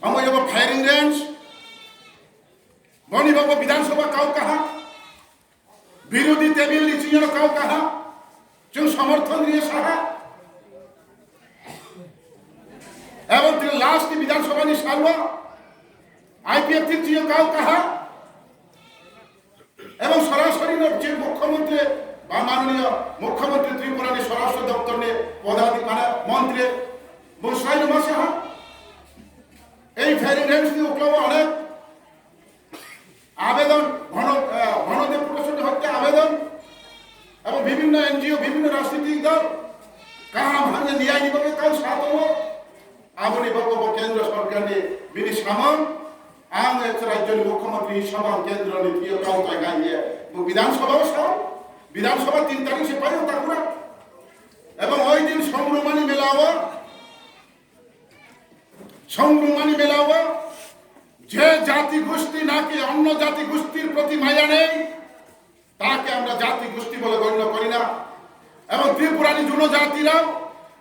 Amoyaba firing range, Boni Baba Vidansabha kau kaha, Birodi Tebil Lichiya kau kaha, Jung Samarthan diye saha, এবং তিনি last বিধানসভা নি সারবা IPF থেকে cow কাহা এবং সরাসরি যে মুখ্যমন্ত্রী বা মাননীয় মুখ্যমন্ত্রী ত্রিপুরানি স্বরাষ্ট্র দপ্তর নে পদাধিকারী মানে মন্ত্রী বসাইল মাসাহা এই ফেরিং রেঞ্জ দিয়ে উপলব্ধ অনেক আবেদন ঘনদেব প্রকাশনী হত্যা আবেদন এবং বিভিন্ন এনজিও বিভিন্ন রাজনৈতিক দল কাহা ভাঙে ন্যায় নিবে কাউ সাথ Aboni Baba Kendra Sarkar Bini Saman, ang রাজ্যের মুখ্যমন্ত্রী সভা কেন্দ্র নীতিও কাউ গাইয়ে বিধানসভাও সব বিধানসভা 3 তারিখ সে পাইও তাকুরা এবং ওই দিন সংগ্রামানি মেলাওয়া যে জাতি গোষ্ঠী নাকি অন্য জাতি গোষ্ঠীর প্রতি মায়া নেই তাকে আমরা জাতি গোষ্ঠী বলে গণ্য করি না এবং ত্রিপুরানি জনজাতিরাও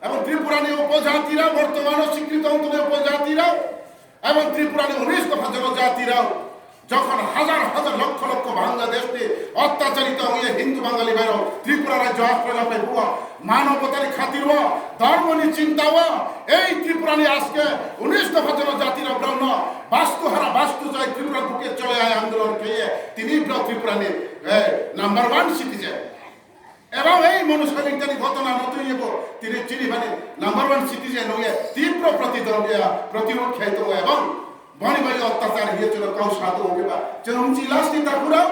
এবং ত্রিপুরানি উপজাতিরা বর্তমানে স্বীকৃত অঞ্চলের উপজাতিরাও এবং ত্রিপুরানি 19 দফা জনজাতিরাও যখন হাজার হাজার লক্ষ লক্ষ বাংলাদেশে অত্যাচারিত হয়ে হিন্দু বাঙালি বাইর ত্রিপুরা রাজ্য আশ্রয় লাভে হুয়া মানবতার খাতির হওয়া ধর্মনি চিন্তা হওয়া এই ত্রিপুরানি আজকে 19 দফা জনজাতিরা ব্রাহ্মণ বাস্তুহারা বাস্তু জয় ত্রিপুরা বুকে চলে আয় আন্দোলন খেয়ে তিনি ত্রিপুরানির নাম্বার 1 সিটিজেন এবং এই মনুষ্যবিজ্ঞানী ঘটনা নতুন তিনি চিনিবানি নাম্বার 1 সিটিজেন হয়ে তীব্র প্রতিরোধ খেত এবং বনিবাই অত্যাচার হয়েছিল কাউ সাধু হোক বা চেঞ্চি লাস্টি তাকুরাও